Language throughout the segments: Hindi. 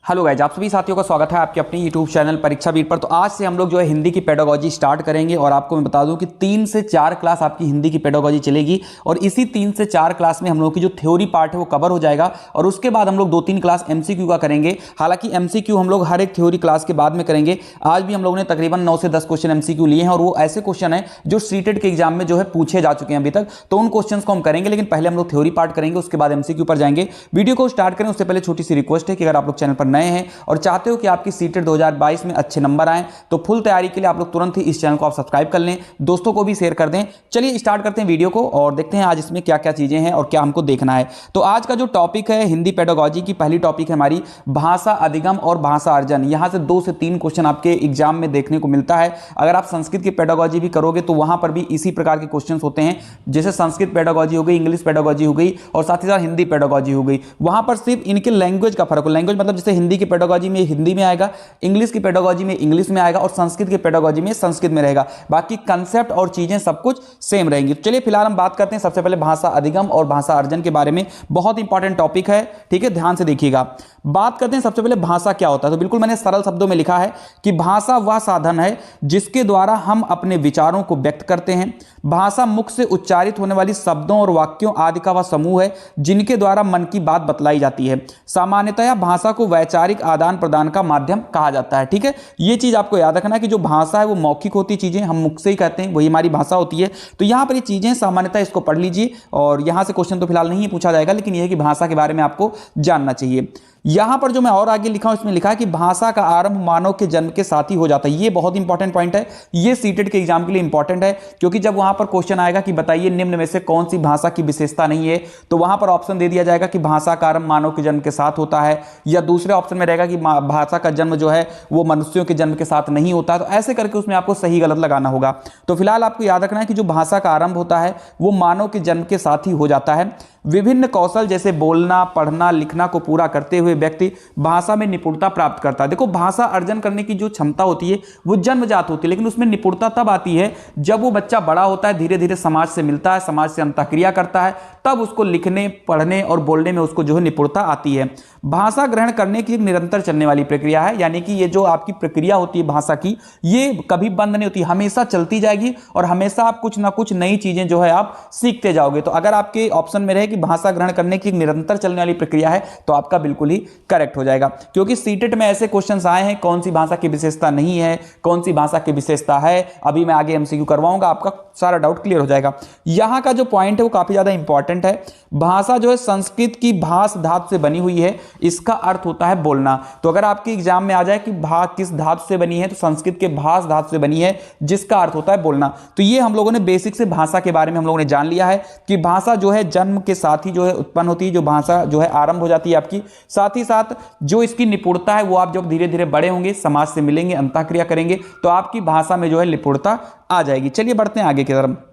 हेलो गाइज, आप सभी साथियों का स्वागत है आपके अपने यूट्यूब चैनल परीक्षा वीर पर। तो आज से हम लोग जो है हिंदी की पेडागोजी स्टार्ट करेंगे और आपको मैं बता दूं कि 3 से 4 क्लास आपकी हिंदी की पेडागोजी चलेगी और इसी 3 से 4 क्लास में हम लोग की जो थ्योरी पार्ट है वो कवर हो जाएगा और उसके बाद हम लोग 2-3 क्लास एमसीक्यू का करेंगे। हालांकि एमसीक्यू हम लोग हर एक थ्योरी क्लास के बाद में करेंगे। आज भी हम लोगों ने तकरीबन 9 से 10 क्वेश्चन एमसीक्यू लिए हैं और वो ऐसे क्वेश्चन है जो सीटेट के एग्जाम में जो है पूछे जा चुके हैं अभी तक, तो उन क्वेश्चन को हम करेंगे। लेकिन पहले हम लोग थ्योरी पार्ट करेंगे, उसके बाद एमसीक्यू पर जाएंगे। वीडियो को स्टार्ट करें उससे पहले छोटी सी रिक्वेस्ट है कि अगर आप लोग चैनल पर नए हैं और चाहते हो कि आपकी सीटेट 2022 में अच्छे नंबर आए तो फुल तैयारी के लिए आप लोग तुरंत ही इस चैनल को आप सब्सक्राइब कर लें, दोस्तों को भी शेयर कर दें। चलिए स्टार्ट करते हैं वीडियो को और देखते हैं आज इसमें क्या क्या चीजें हैं और क्या हमको देखना है। तो आज का जो टॉपिक है हिंदी पेडागोजी की, पहली टॉपिक है हमारी भाषा अधिगम और भाषा अर्जन। यहां से 2 से 3 क्वेश्चन आपके एग्जाम में देखने को मिलता है। अगर आप संस्कृत की पेडागोजी भी करोगे तो वहां पर भी इसी प्रकार के क्वेश्चन होते हैं, जैसे संस्कृत पेडागोजी हो गई, इंग्लिश पेडागोजी हो गई और साथ ही साथ हिंदी पेडागोजी हो गई। वहां पर सिर्फ इनके लैंग्वेज का फर्क हो, लैंग्वेज मतलब जैसे हिंदी की पेडागोजी में हिंदी में आएगा, इंग्लिश की पेडागोजी में इंग्लिश में आएगा और संस्कृत की पेडागोजी में संस्कृत में रहेगा। बाकी कंसेप्ट और चीजें सब कुछ सेम रहेंगी। तो चलिए फिलहाल हम बात करते हैं सबसे पहले भाषा अधिगम और भाषा अर्जन के बारे में। बहुत इंपॉर्टेंट टॉपिक है, ठीक है, ध्यान से देखिएगा। बात करते हैं सबसे पहले भाषा क्या होता है। तो बिल्कुल मैंने सरल शब्दों में लिखा है कि भाषा वह साधन है जिसके द्वारा हम अपने विचारों को व्यक्त करते हैं। भाषा मुख से उच्चारित होने वाली शब्दों और वाक्यों आदि का वह समूह है जिनके द्वारा मन की बात बतलाई जाती है। सामान्यतया भाषा को वैचारिक आदान प्रदान का माध्यम कहा जाता है, ठीक है। ये चीज आपको याद रखना कि जो भाषा है वो मौखिक होती चीजें, हम मुख से ही कहते हैं, वही हमारी भाषा होती है। तो यहां पर ये चीजें सामान्यतः इसको पढ़ लीजिए और यहां से क्वेश्चन तो फिलहाल नहीं पूछा जाएगा, लेकिन यह है कि भाषा के बारे में आपको जानना चाहिए। यहां पर जो मैं और आगे लिखा हूं इसमें लिखा है कि भाषा का आरंभ मानव के जन्म के साथ ही हो जाता है। ये बहुत इंपॉर्टेंट पॉइंट है, ये सीटेट के एग्जाम के लिए इंपॉर्टेंट है, क्योंकि जब वहां पर क्वेश्चन आएगा कि बताइए निम्न में से कौन सी भाषा की विशेषता नहीं है, तो वहां पर ऑप्शन दे दिया जाएगा कि भाषा का आरंभ मानव के जन्म के साथ होता है, या दूसरे ऑप्शन में रहेगा कि भाषा का जन्म जो है वो मनुष्यों के जन्म के साथ नहीं होता है। तो ऐसे करके उसमें आपको सही गलत लगाना होगा। तो फिलहाल आपको याद रखना है कि जो भाषा का आरंभ होता है वो मानव के जन्म के साथ ही हो जाता है। विभिन्न कौशल जैसे बोलना, पढ़ना, लिखना को पूरा करते हुए व्यक्ति भाषा में निपुणता प्राप्त करता है। देखो, भाषा अर्जन करने की जो क्षमता होती है वो जन्मजात होती है, लेकिन उसमें निपुणता तब आती है जब वो बच्चा बड़ा होता है, धीरे धीरे समाज से मिलता है, समाज से अंतःक्रिया करता है, तब उसको लिखने, पढ़ने और बोलने में उसको जो है निपुणता आती है। भाषा ग्रहण करने की एक निरंतर चलने वाली प्रक्रिया है, यानी कि ये जो आपकी प्रक्रिया होती है भाषा की, ये कभी बंद नहीं होती, हमेशा चलती जाएगी और हमेशा आप कुछ ना कुछ नई चीजें जो है आप सीखते जाओगे। तो अगर आपके ऑप्शन में रहे कि भाषा ग्रहण करने की एक निरंतर चलने वाली प्रक्रिया है तो आपका बिल्कुल ही करेक्ट हो जाएगा, क्योंकि सीटेट में ऐसे क्वेश्चंस आए हैं कौन सी भाषा की विशेषता नहीं है, कौन सी भाषा की विशेषता है। अभी मैं आगे एमसीक्यू करवाऊंगा, आपका सारा डाउट क्लियर हो जाएगा। यहां का जो पॉइंट है वो काफी ज्यादा इंपॉर्टेंट है। भाषा जो है संस्कृत की भाष धातु से बनी हुई है, इसका अर्थ होता है बोलना। तो अगर आपके एग्जाम में आ जाए कि भा किस धातु से बनी है, तो संस्कृत के भाष धातु से बनी है जिसका अर्थ होता है बोलना। तो ये हम लोगों ने बेसिक से भाषा के बारे में हम लोगों ने जान लिया है कि भाषा जो है जन्म के साथ ही जो है उत्पन्न होती है, जो भाषा जो है आरंभ हो जाती है आपकी। साथ ही साथ जो इसकी निपुणता है वो आप जब धीरे धीरे बड़े होंगे, समाज से मिलेंगे, अंतःक्रिया करेंगे, तो आपकी भाषा में जो है निपुणता आ जाएगी। चलिए बढ़ते हैं आगे की तरफ।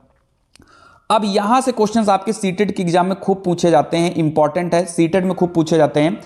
अब यहां से क्वेश्चंस आपके सीटेट के एग्जाम में खूब पूछे जाते हैं, इंपॉर्टेंट है, सीटेट में खूब पूछे जाते हैं।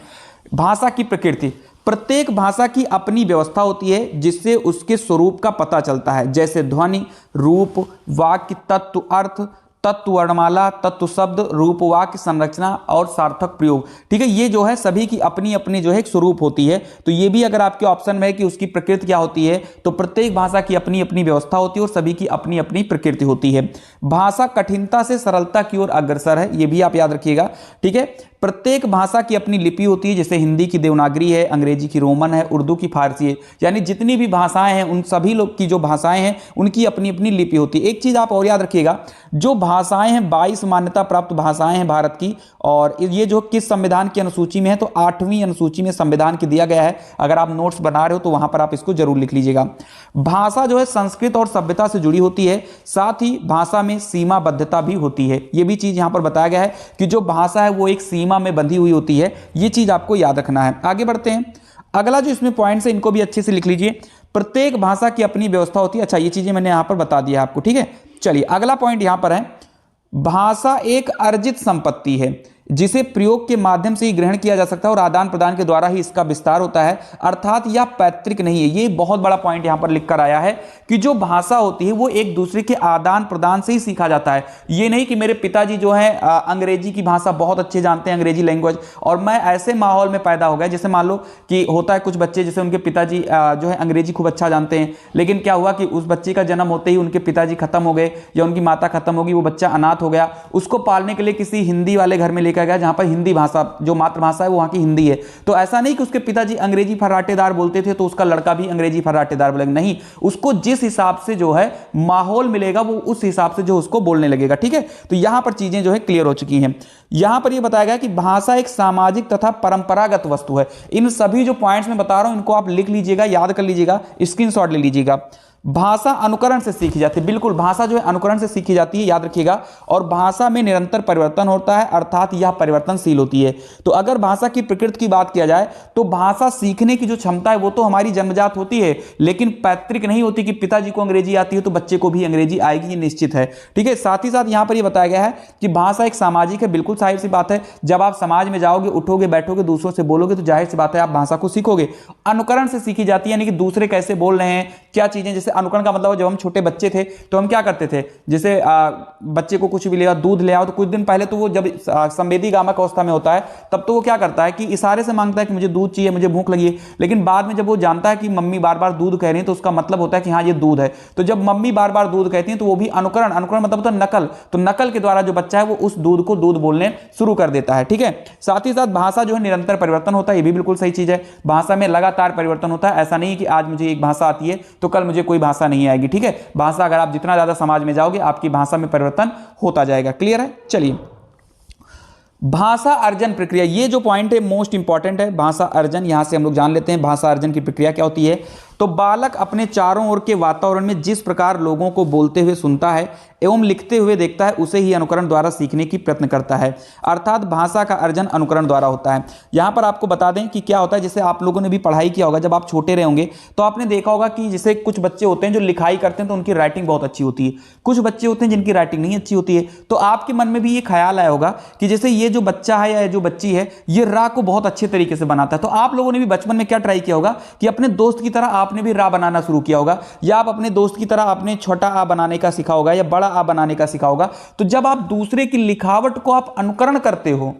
भाषा की प्रकृति, प्रत्येक भाषा की अपनी व्यवस्था होती है जिससे उसके स्वरूप का पता चलता है, जैसे ध्वनि, रूप, वाक्य, तत्व, अर्थ, तत्व वर्णमाला, तत्व शब्द, रूप, वाक्य, संरचना और सार्थक प्रयोग। ठीक है, ये जो है सभी की अपनी अपनी जो है एक स्वरूप होती है। तो ये भी अगर आपके ऑप्शन में है कि उसकी प्रकृति क्या होती है, तो प्रत्येक भाषा की अपनी अपनी व्यवस्था होती है और सभी की अपनी अपनी प्रकृति होती है। भाषा कठिनता से सरलता की ओर अग्रसर है, ये भी आप याद रखिएगा, ठीक है। प्रत्येक भाषा की अपनी लिपि होती है, जैसे हिंदी की देवनागरी है, अंग्रेजी की रोमन है, उर्दू की फारसी है, यानी जितनी भी भाषाएं हैं उन सभी लोग की जो भाषाएं हैं उनकी अपनी अपनी लिपि होती है। एक चीज आप और याद रखिएगा, जो भाषाएं हैं 22 मान्यता प्राप्त भाषाएं हैं भारत की, और ये जो किस संविधान की अनुसूची में है, तो 8वीं अनुसूची में संविधान की दिया गया है। अगर आप नोट्स बना रहे हो तो वहां पर आप इसको जरूर लिख लीजिएगा। भाषा जो है संस्कृत और सभ्यता से जुड़ी होती है, साथ ही भाषा में सीमाबद्धता भी होती है। यह भी चीज यहां पर बताया गया है कि जो भाषा है वो एक सीमा में बंधी हुई होती है, ये चीज आपको याद रखना है। आगे बढ़ते हैं, अगला जो इसमें पॉइंट्स है इनको भी अच्छे से लिख लीजिए। प्रत्येक भाषा की अपनी व्यवस्था होती है। अच्छा, ये चीजें मैंने यहां पर बता दिया आपको, ठीक है। चलिए अगला पॉइंट यहां पर है, भाषा एक अर्जित संपत्ति है। जिसे प्रयोग के माध्यम से ही ग्रहण किया जा सकता है और आदान प्रदान के द्वारा ही इसका विस्तार होता है, अर्थात यह पैतृक नहीं है। ये बहुत बड़ा पॉइंट यहां पर लिखकर आया है कि जो भाषा होती है वो एक दूसरे के आदान प्रदान से ही सीखा जाता है। ये नहीं कि मेरे पिताजी जो है अंग्रेजी की भाषा बहुत अच्छे जानते हैं, अंग्रेजी लैंग्वेज, और मैं ऐसे माहौल में पैदा हो गया, जैसे मान लो कि होता है कुछ बच्चे जैसे उनके पिताजी जो है अंग्रेजी खूब अच्छा जानते हैं, लेकिन क्या हुआ कि उस बच्चे का जन्म होते ही उनके पिताजी खत्म हो गए या उनकी माता खत्म हो गई, वो बच्चा अनाथ हो गया, उसको पालने के लिए किसी हिंदी वाले घर में लेकर गया जहां पर हिंदी भाषा जो मातृभाषा है वो वहां की हिंदी है। तो ऐसा नहीं कि उसके पिताजी अंग्रेजी फर्राटेदार बोलते थे तो उसका लड़का भी अंग्रेजी फर्राटेदार बोलेगा, नहीं, उसको जिस हिसाब से जो है माहौल मिलेगा वो उस हिसाब से जो उसको बोलने लगेगा। ठीक है, तो यहां पर चीजें जो है क्लियर हो चुकी हैं। यहां पर यह बताया गया कि भाषा एक सामाजिक तथा परंपरागत वस्तु है। इन सभी जो पॉइंट्स मैं बता रहा हूं इनको आप लिख लीजिएगा, याद कर लीजिएगा, स्क्रीनशॉट ले लीजिएगा। भाषा अनुकरण से सीखी जाती है, बिल्कुल भाषा जो है अनुकरण से सीखी जाती है, याद रखिएगा। और भाषा में निरंतर परिवर्तन होता है, अर्थात यह परिवर्तनशील होती है। तो अगर भाषा की प्रकृति की बात किया जाए तो भाषा सीखने की जो क्षमता है वो तो हमारी जन्मजात होती है, लेकिन पैतृक नहीं होती कि पिताजी को अंग्रेजी आती है तो बच्चे को भी अंग्रेजी आएगी, ये निश्चित है। ठीक है, साथ ही साथ यहां पर यह बताया गया है कि भाषा एक सामाजिक है, बिल्कुल साहिब सी बात है। जब आप समाज में जाओगे, उठोगे, बैठोगे, दूसरों से बोलोगे तो जाहिर सी बात है आप भाषा को सीखोगे। अनुकरण से सीखी जाती है, यानी कि दूसरे कैसे बोल रहे हैं, क्या चीजें, जैसे अनुकरण का मतलब जब हम छोटे बच्चे थे तो हम क्या करते थे, जैसे बच्चे को कुछ भी ले आओ, दूध ले आओ, तो कुछ दिन पहले तो वो जब संवेदी गामक अवस्था में होता है तब तो वो क्या करता है कि इशारे से मांगता है कि मुझे दूध चाहिए, मुझे भूख लगी है। लेकिन बाद में जब वो जानता है कि मम्मी बार बार दूध कह रही है तो उसका मतलब होता है कि हाँ ये दूध है। तो जब मम्मी बार बार दूध कहती है तो वो भी अनुकरण, अनुकरण मतलब होता है नकल, तो नकल के द्वारा जो बच्चा है वो उस दूध को दूध बोलने शुरू कर देता है। ठीक है, साथ ही साथ भाषा जो है निरंतर परिवर्तन होता है, ये भी बिल्कुल सही चीज है। भाषा में लगातार परिवर्तन होता है, ऐसा नहीं कि आज मुझे एक भाषा आती है तो कल मुझे कोई भाषा नहीं आएगी। ठीक है, भाषा अगर आप जितना ज्यादा समाज में जाओगे आपकी भाषा में परिवर्तन होता जाएगा। क्लियर है? चलिए, भाषा अर्जन प्रक्रिया, ये जो पॉइंट है मोस्ट इंपॉर्टेंट है। भाषा अर्जन, यहां से हम लोग जान लेते हैं भाषा अर्जन की प्रक्रिया क्या होती है। तो बालक अपने चारों ओर के वातावरण में जिस प्रकार लोगों को बोलते हुए सुनता है एवं लिखते हुए देखता है उसे ही अनुकरण द्वारा सीखने की प्रयत्न करता है, अर्थात भाषा का अर्जन अनुकरण द्वारा होता है। यहां पर आपको बता दें कि क्या होता है, जैसे आप लोगों ने भी पढ़ाई किया होगा, जब आप छोटे रहे होंगे तो आपने देखा होगा कि जैसे कुछ बच्चे होते हैं जो लिखाई करते हैं तो उनकी राइटिंग बहुत अच्छी होती है, कुछ बच्चे होते हैं जिनकी राइटिंग नहीं अच्छी होती है। तो आपके मन में भी ये ख्याल आया होगा कि जैसे ये जो बच्चा है या जो बच्ची है ये रा को बहुत अच्छे तरीके से बनाता है। तो आप लोगों ने भी बचपन में क्या ट्राई किया होगा कि अपने दोस्त की तरह आपने भी रा बनाना शुरू किया होगा, या आप अपने दोस्त की तरह आपने छोटा आ बनाने का सीखा होगा या बड़ा आ बनाने का सीखा होगा। तो जब आप दूसरे की लिखावट को आप अनुकरण करते हो,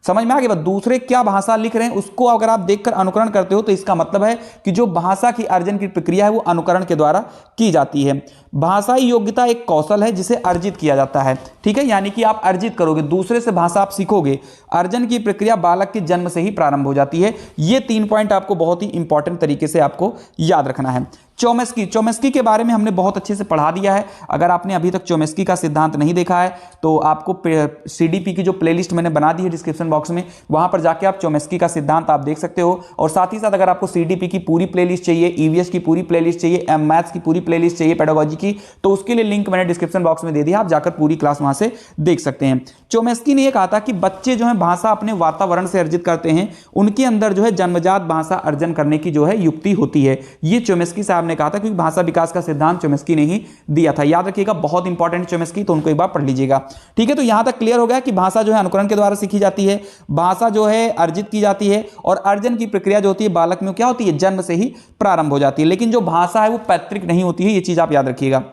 समझ में आ गया, दूसरे क्या भाषा लिख रहे हैं उसको अगर आप देखकर अनुकरण करते हो तो इसका मतलब है कि जो भाषा की अर्जन की प्रक्रिया है वो अनुकरण के द्वारा की जाती है। भाषाई योग्यता एक कौशल है जिसे अर्जित किया जाता है। ठीक है, यानी कि आप अर्जित करोगे, दूसरे से भाषा आप सीखोगे। अर्जन की प्रक्रिया बालक के जन्म से ही प्रारंभ हो जाती है। ये 3 पॉइंट आपको बहुत ही इंपॉर्टेंट तरीके से आपको याद रखना है। चोमेस्की, चोमेस्की के बारे में हमने बहुत अच्छे से पढ़ा दिया है। अगर आपने अभी तक चोमेस्की का सिद्धांत नहीं देखा है तो आपको सीडीपी की जो प्लेलिस्ट मैंने बना दी है डिस्क्रिप्शन बॉक्स में, वहां पर जाके आप चोमेस्की का सिद्धांत आप देख सकते हो। और साथ ही साथ अगर आपको सीडीपी की पूरी प्लेलिस्ट चाहिए, ईवीएस की पूरी प्लेलिस्ट चाहिए, एम मैथ्स की पूरी प्लेलिस्ट चाहिए पेडागोजी की, तो उसके लिए लिंक मैंने डिस्क्रिप्शन बॉक्स में दे दिया, आप जाकर पूरी क्लास वहां से देख सकते हैं। चोमेस्की ने यह कहा था कि बच्चे जो है भाषा अपने वातावरण से अर्जित करते हैं, उनके अंदर जो है जन्मजात भाषा अर्जन करने की जो है युक्ति होती है। ये चोमेस्की साहब ने कहा था, क्योंकि भाषा विकास का सिद्धांत चोमेस्की ने ही दिया था। याद रखिएगा, बहुत इंपॉर्टेंट चोमेस्की, तो उनको एक बार पढ़ लीजिएगा। ठीक है, तो यहां तक क्लियर हो गया कि भाषा जो है अनुकरण के द्वारा सीखी जाती है, भाषा जो है अर्जित की जाती है, और अर्जन की प्रक्रिया जो होती है बालक में क्या होती है, जन्म से ही प्रारंभ हो जाती है। लेकिन जो भाषा है वो पैतृक नहीं होती है, ये चीज आप याद रखिएगा।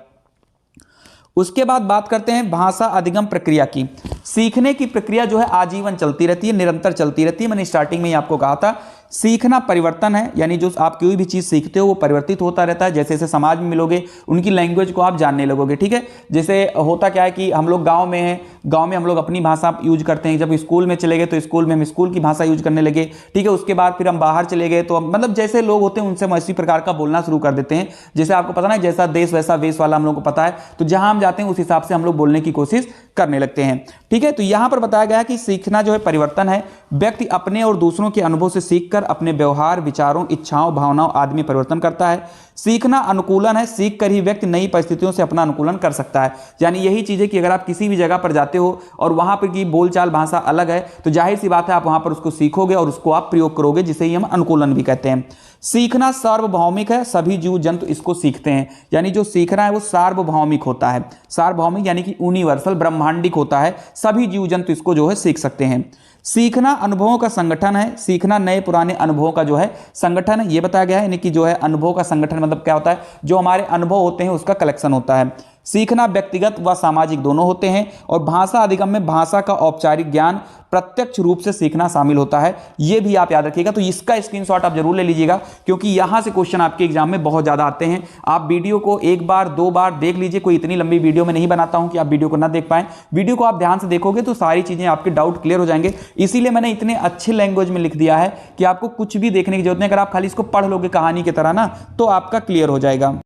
उसके बाद बात करते हैं भाषा अधिगम प्रक्रिया की। सीखने की प्रक्रिया जो है आजीवन चलती रहती है, निरंतर चलती रहती है। मैंने स्टार्टिंग में ही आपको कहा था सीखना परिवर्तन है, यानी जो आप कोई भी चीज़ सीखते हो वो परिवर्तित होता रहता है। जैसे जैसे समाज में मिलोगे उनकी लैंग्वेज को आप जानने लगोगे। ठीक है, जैसे होता क्या है कि हम लोग गांव में हैं, गांव में हम लोग अपनी भाषा यूज करते हैं। जब स्कूल में चले गए तो स्कूल में हम स्कूल की भाषा यूज करने लगे। ठीक है, उसके बाद फिर हम बाहर चले गए तो मतलब जैसे लोग होते हैं उनसे हम इसी प्रकार का बोलना शुरू कर देते हैं। जैसे आपको पता ना, जैसा देश वैसा वेश वाला हम लोग को पता है, तो जहां हम जाते हैं उस हिसाब से हम लोग बोलने की कोशिश करने लगते हैं। ठीक है, तो यहां पर बताया गया कि सीखना जो है परिवर्तन है। व्यक्ति अपने और दूसरों के अनुभव से सीखकर अपने व्यवहार, विचारों, इच्छाओं, भावनाओं आदि में परिवर्तन करता है। सीखना अनुकूलन है, सीख कर ही व्यक्ति नई परिस्थितियों से अपना अनुकूलन कर सकता है। यानी यही चीज है कि अगर आप किसी भी जगह पर जाते हो और वहां पर की बोलचाल भाषा अलग है तो जाहिर सी बात है आप वहां पर उसको सीखोगे और उसको आप प्रयोग करोगे, जिसे ही हम अनुकूलन भी कहते हैं। सीखना सार्वभौमिक है, सभी जीव जंतु इसको सीखते हैं। यानी जो सीखना है वो सार्वभौमिक होता है। सार्वभौमिक यानी कि यूनिवर्सल, ब्रह्मांडिक होता है, सभी जीव जंतु इसको जो है सीख सकते हैं। सीखना अनुभवों का संगठन है, सीखना नए पुराने अनुभवों का जो है संगठन है, ये बताया गया है। यानी कि जो है अनुभव का संगठन मतलब क्या होता है, जो हमारे अनुभव होते हैं उसका कलेक्शन होता है। सीखना व्यक्तिगत व सामाजिक दोनों होते हैं। और भाषा अधिगम में भाषा का औपचारिक ज्ञान, प्रत्यक्ष रूप से सीखना शामिल होता है, यह भी आप याद रखिएगा। तो इसका स्क्रीनशॉट आप जरूर ले लीजिएगा, क्योंकि यहां से क्वेश्चन आपके एग्जाम में बहुत ज्यादा आते हैं। आप वीडियो को एक बार दो बार देख लीजिए, कोई इतनी लंबी वीडियो में नहीं बनाता हूं कि आप वीडियो को ना देख पाएं। वीडियो को आप ध्यान से देखोगे तो सारी चीजें आपके डाउट क्लियर हो जाएंगे। इसीलिए मैंने इतने अच्छे लैंग्वेज में लिख दिया है कि आपको कुछ भी देखने की जरूरत नहीं। अगर आप खाली इसको पढ़ लोगे कहानी की तरह ना, तो आपका क्लियर हो जाएगा।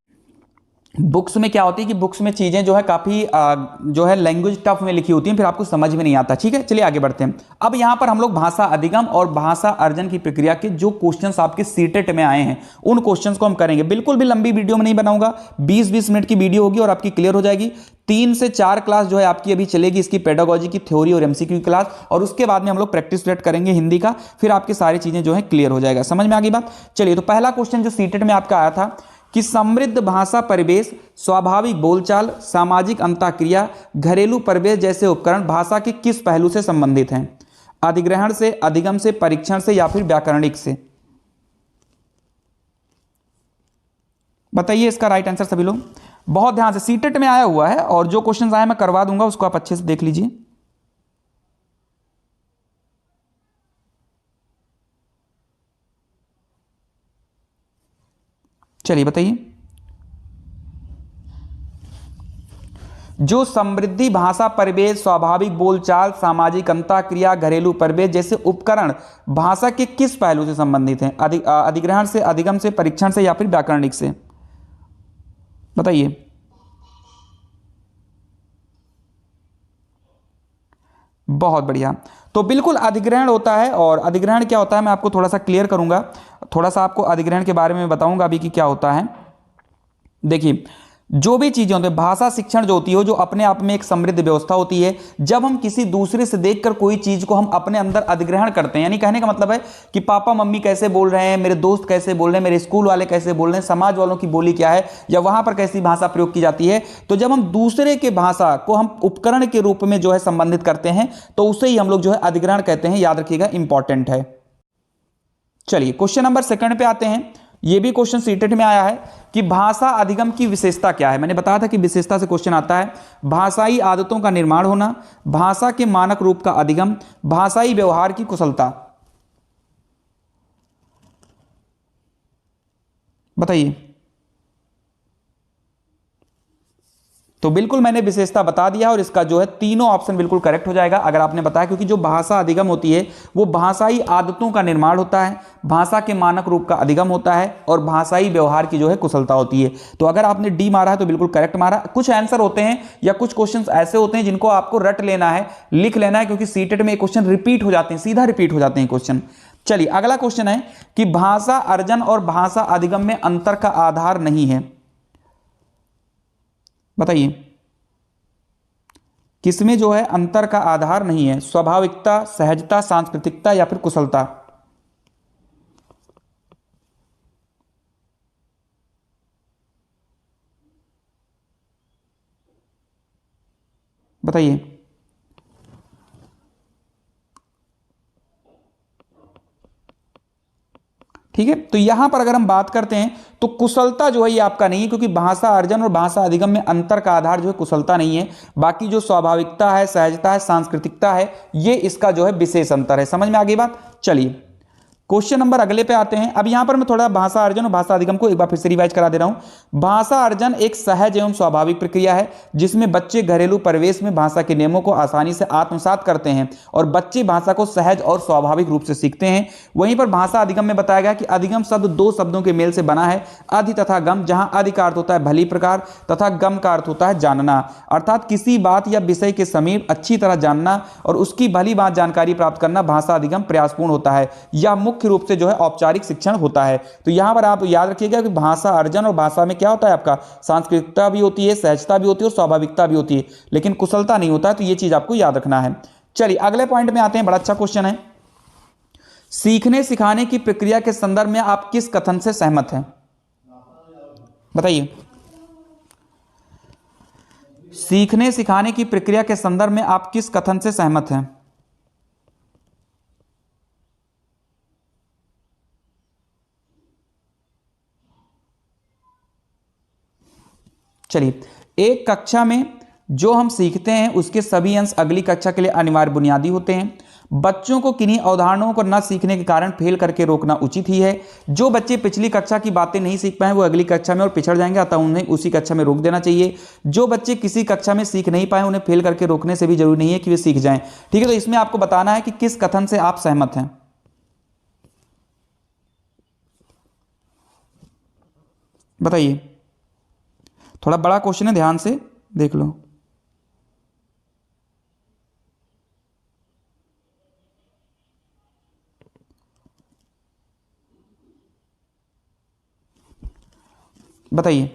बुक्स में क्या होती है कि बुक्स में चीजें जो है काफी जो है लैंग्वेज टफ में लिखी होती हैं, फिर आपको समझ में नहीं आता। ठीक है, चलिए आगे बढ़ते हैं। अब यहां पर हम लोग भाषा अधिगम और भाषा अर्जन की प्रक्रिया के जो क्वेश्चंस आपके सीटेट में आए हैं उन क्वेश्चंस को हम करेंगे। बिल्कुल भी लंबी वीडियो में नहीं बनाऊंगा, 20-20 मिनट की वीडियो होगी और आपकी क्लियर हो जाएगी। 3 से 4 क्लास जो है आपकी अभी चलेगी इसकी पेडागोजी की, थ्योरी और एमसीक्यू की क्लास, और उसके बाद में हम लोग प्रैक्टिस सेट करेंगे हिंदी का, फिर आपकी सारी चीजें जो है क्लियर हो जाएगा। समझ में आ गई बात? चलिए, तो पहला क्वेश्चन जो सीटेट में आपका आया था कि समृद्ध भाषा परिवेश, स्वाभाविक बोलचाल, सामाजिक अंतःक्रिया, घरेलू परिवेश जैसे उपकरण भाषा के किस पहलू से संबंधित हैं? अधिग्रहण से, अधिगम से, परीक्षण से या फिर व्याकरणिक से? बताइए इसका राइट आंसर सभी लोग। बहुत ध्यान से, सीटेट में आया हुआ है और जो क्वेश्चन आए मैं करवा दूंगा, उसको आप अच्छे से देख लीजिए। चलिए बताइए। जो समृद्धि भाषा परिवेश, स्वाभाविक बोलचाल, सामाजिक अंतःक्रिया, घरेलू परिवेश जैसे उपकरण भाषा के किस पहलू से संबंधित हैं? अधिग्रहण से, अधिगम से, परीक्षण से या फिर व्याकरणिक से? बताइए। बहुत बढ़िया, तो बिल्कुल अधिग्रहण होता है। और अधिग्रहण क्या होता है मैं आपको थोड़ा सा क्लियर करूंगा, थोड़ा सा आपको अधिग्रहण के बारे में बताऊंगा अभी कि क्या होता है। देखिए, जो भी चीजें होती है, भाषा शिक्षण जो होती है, जो अपने आप में एक समृद्ध व्यवस्था होती है। जब हम किसी दूसरे से देखकर कोई चीज को हम अपने अंदर अधिग्रहण करते हैं, यानी कहने का मतलब है कि पापा मम्मी कैसे बोल रहे हैं, मेरे दोस्त कैसे बोल रहे हैं, मेरे स्कूल वाले कैसे बोल रहे हैं, समाज वालों की बोली क्या है, या वहां पर कैसी भाषा प्रयोग की जाती है। तो जब हम दूसरे के भाषा को हम उपकरण के रूप में जो है संबंधित करते हैं, तो उसे ही हम लोग जो है अधिग्रहण कहते हैं। याद रखिएगा, इंपॉर्टेंट है। चलिए, क्वेश्चन नंबर 2 पे आते हैं। यह भी क्वेश्चन सीटेट में आया है कि भाषा अधिगम की विशेषता क्या है। मैंने बताया था कि विशेषता से क्वेश्चन आता है। भाषाई आदतों का निर्माण होना, भाषा के मानक रूप का अधिगम, भाषाई व्यवहार की कुशलता। बताइए। तो बिल्कुल मैंने विशेषता बता दिया और इसका जो है तीनों ऑप्शन बिल्कुल करेक्ट हो जाएगा अगर आपने बताया, क्योंकि जो भाषा अधिगम होती है वो भाषाई आदतों का निर्माण होता है, भाषा के मानक रूप का अधिगम होता है और भाषाई व्यवहार की जो है कुशलता होती है। तो अगर आपने डी मारा है तो बिल्कुल करेक्ट मारा। कुछ आंसर होते हैं या कुछ क्वेश्चन ऐसे होते हैं जिनको आपको रट लेना है, लिख लेना है, क्योंकि सीटेट में क्वेश्चन रिपीट हो जाते हैं, सीधा रिपीट हो जाते हैं क्वेश्चन। चलिए, अगला क्वेश्चन है कि भाषा अर्जन और भाषा अधिगम में अंतर का आधार नहीं है। बताइए, किसमें जो है अंतर का आधार नहीं है? स्वाभाविकता, सहजता, सांस्कृतिकता या फिर कुशलता? बताइए। ठीक है, तो यहां पर अगर हम बात करते हैं तो कुशलता जो है ये आपका नहीं है, क्योंकि भाषा अर्जन और भाषा अधिगम में अंतर का आधार जो है कुशलता नहीं है। बाकी जो स्वाभाविकता है, सहजता है, सांस्कृतिकता है, ये इसका जो है विशेष अंतर है। समझ में आ गई बात? चलिए, क्वेश्चन नंबर अगले पे आते हैं। अब यहां पर मैं थोड़ा भाषा अर्जन और भाषा अधिगम को एक बार फिर से रिवाइज करा दे रहा हूं। भाषा अर्जन एक सहज एवं स्वाभाविक प्रक्रिया है जिसमें बच्चे घरेलू परिवेश में भाषा के नियमों को आसानी से आत्मसात करते हैं और बच्चे भाषा को सहज और स्वाभाविक रूप से सीखते हैं। वहीं पर भाषा अधिगम में बताया गया कि अधिगम शब्द 2 शब्दों के मेल से बना है, अधि तथा गम, जहां अधि का अर्थ होता है भली प्रकार तथा गम का अर्थ होता है जानना, अर्थात किसी बात या विषय के समीप अच्छी तरह जानना और उसकी भली बात जानकारी प्राप्त करना भाषा अधिगम प्रयासपूर्ण होता है। यह मुख्य मुख्य रूप से जो है औपचारिक शिक्षण होता है। तो यहां पर आप याद रखिएगा कि भाषा अर्जन और भाषा में क्या होता है, आपका सांस्कृतिकता भी होती है, सहजता भी होती है और स्वाभाविकता भी होती है, लेकिन कुशलता नहीं होता है। तो ये चीज आपको याद रखना है। चलिए अगले पॉइंट में आते हैं, बड़ा अच्छा क्वेश्चन है। सीखने सिखाने की प्रक्रिया के संदर्भ में आप किस कथन से सहमत हैं? बताइए। सीखने सिखाने की प्रक्रिया के संदर्भ में आप किस कथन से सहमत हैं? चलिए, एक कक्षा में जो हम सीखते हैं उसके सभी अंश अगली कक्षा के लिए अनिवार्य बुनियादी होते हैं। बच्चों को किन्हीं अवधारणाओं को न सीखने के कारण फेल करके रोकना उचित ही है। जो बच्चे पिछली कक्षा की बातें नहीं सीख पाए वो अगली कक्षा में और पिछड़ जाएंगे, अतः उन्हें उसी कक्षा में रोक देना चाहिए। जो बच्चे किसी कक्षा में सीख नहीं पाए उन्हें फेल करके रोकने से भी जरूरी नहीं है कि वे सीख जाएं। ठीक है, तो इसमें आपको बताना है कि किस कथन से आप सहमत हैं। बताइए, थोड़ा बड़ा क्वेश्चन है, ध्यान से देख लो। बताइए।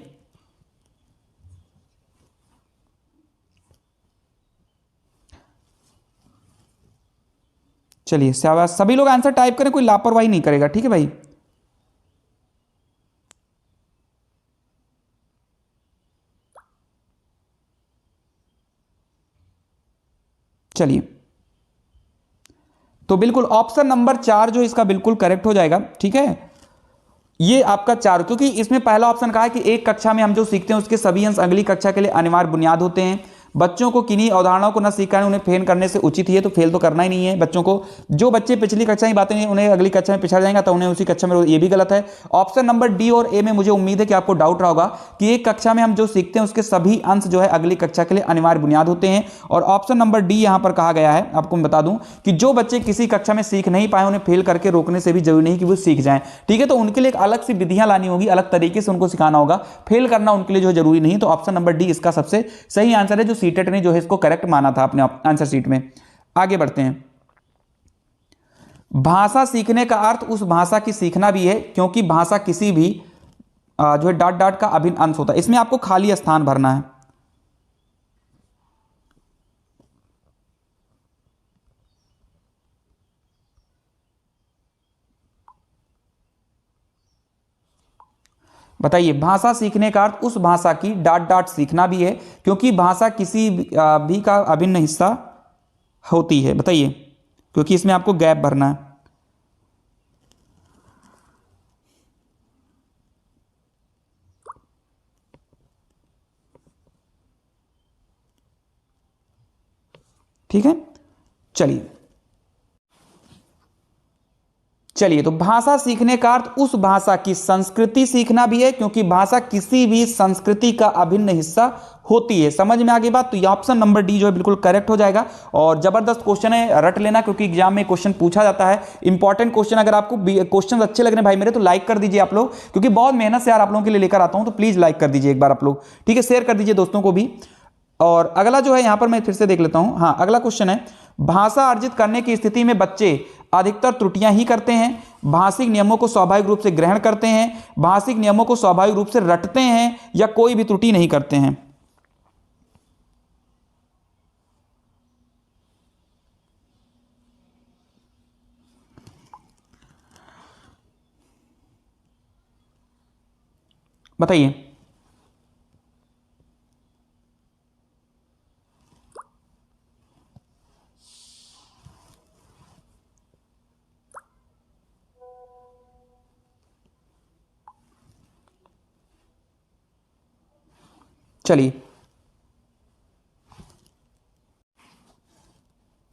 चलिए शाबाश, सभी लोग आंसर टाइप करें, कोई लापरवाही नहीं करेगा, ठीक है भाई। चलिए, तो बिल्कुल ऑप्शन नंबर 4 जो इसका बिल्कुल करेक्ट हो जाएगा। ठीक है, ये आपका 4, क्योंकि इसमें पहला ऑप्शन कहा है कि एक कक्षा में हम जो सीखते हैं उसके सभी अंश अगली कक्षा के लिए अनिवार्य बुनियाद होते हैं। बच्चों को किन्हीं अवधारणाओं को न सीखना उन्हें फेल करने से उचित ही है, तो फेल तो करना ही नहीं है बच्चों को। जो बच्चे पिछली कक्षा की बातें नहीं उन्हें अगली कक्षा में पिछड़ जाएंगे तो उन्हें उसी कक्षा में, ये भी गलत है। ऑप्शन नंबर डी और ए में मुझे उम्मीद है कि आपको डाउट रहा होगा कि एक कक्षा में हम जो सीखते हैं उसके सभी अंश जो है अगली कक्षा के लिए अनिवार्य बुनियाद होते हैं। और ऑप्शन नंबर डी यहां पर कहा गया है, आपको मैं बता दूं कि जो बच्चे किसी कक्षा में सीख नहीं पाए उन्हें फेल करके रोकने से भी जरूरी नहीं कि वो सीख जाएं। ठीक है, तो उनके लिए एक अलग सी विधियां लानी होगी, अलग तरीके से उनको सिखाना होगा, फेल करना उनके लिए जो जरूरी नहीं। तो ऑप्शन नंबर डी इसका सबसे सही आंसर है, जो सीटेट ने जो है इसको करेक्ट माना था अपने आंसर शीट में। आगे बढ़ते हैं। भाषा सीखने का अर्थ उस भाषा की सीखना भी है, क्योंकि भाषा किसी भी जो है डॉट डॉट का अभिन्न अंश होता है। इसमें आपको खाली स्थान भरना है। बताइए, भाषा सीखने का अर्थ उस भाषा की डॉट डॉट सीखना भी है, क्योंकि भाषा किसी भी का अभिन्न हिस्सा होती है। बताइए, क्योंकि इसमें आपको गैप भरना है। ठीक है, चलिए चलिए, तो भाषा सीखने का अर्थ उस भाषा की संस्कृति सीखना भी है, क्योंकि भाषा किसी भी संस्कृति का अभिन्न हिस्सा होती है। समझ में आ गई बात? तो ये ऑप्शन नंबर डी जो है बिल्कुल करेक्ट हो जाएगा। और जबरदस्त क्वेश्चन है, रट लेना, क्योंकि एग्जाम में क्वेश्चन पूछा जाता है, इंपॉर्टेंट क्वेश्चन। अगर आपको क्वेश्चन अच्छे लग रहे हैं भाई मेरे, तो लाइक कर दीजिए आप लोग, क्योंकि बहुत मेहनत से यार आप लोगों के लिए लेकर आता हूं, तो प्लीज लाइक कर दीजिए एक बार आप लोग। ठीक है, शेयर कर दीजिए दोस्तों को भी। और अगला जो है यहां पर मैं फिर से देख लेता हूं। हाँ, अगला क्वेश्चन है, भाषा अर्जित करने की स्थिति में बच्चे अधिकतर त्रुटियां ही करते हैं, भाषिक नियमों को स्वाभाविक रूप से ग्रहण करते हैं, भाषिक नियमों को स्वाभाविक रूप से रटते हैं, या कोई भी त्रुटि नहीं करते हैं। बताइए। चलिए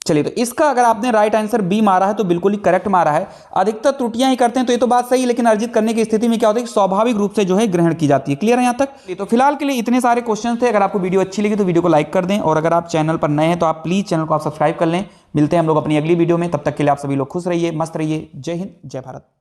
चलिए, तो इसका अगर आपने राइट आंसर बी मारा है तो बिल्कुल ही करेक्ट मारा है। अधिकतर त्रुटियां ही करते हैं, तो ये तो बात सही है, लेकिन अर्जित करने की स्थिति में क्या होता है कि स्वाभाविक रूप से जो है ग्रहण की जाती है। क्लियर है यहां तक? तो फिलहाल के लिए इतने सारे क्वेश्चन थे। अगर आपको वीडियो अच्छी लगी तो वीडियो को लाइक कर दें, और अगर आप चैनल पर नए हैं तो आप प्लीज चैनल को आप सब्सक्राइब कर लें। मिलते हैं हम लोग अपनी अगली वीडियो में, तब तक के लिए आप सभी लोग खुश रहिए, मस्त रहिए। जय हिंद, जय भारत।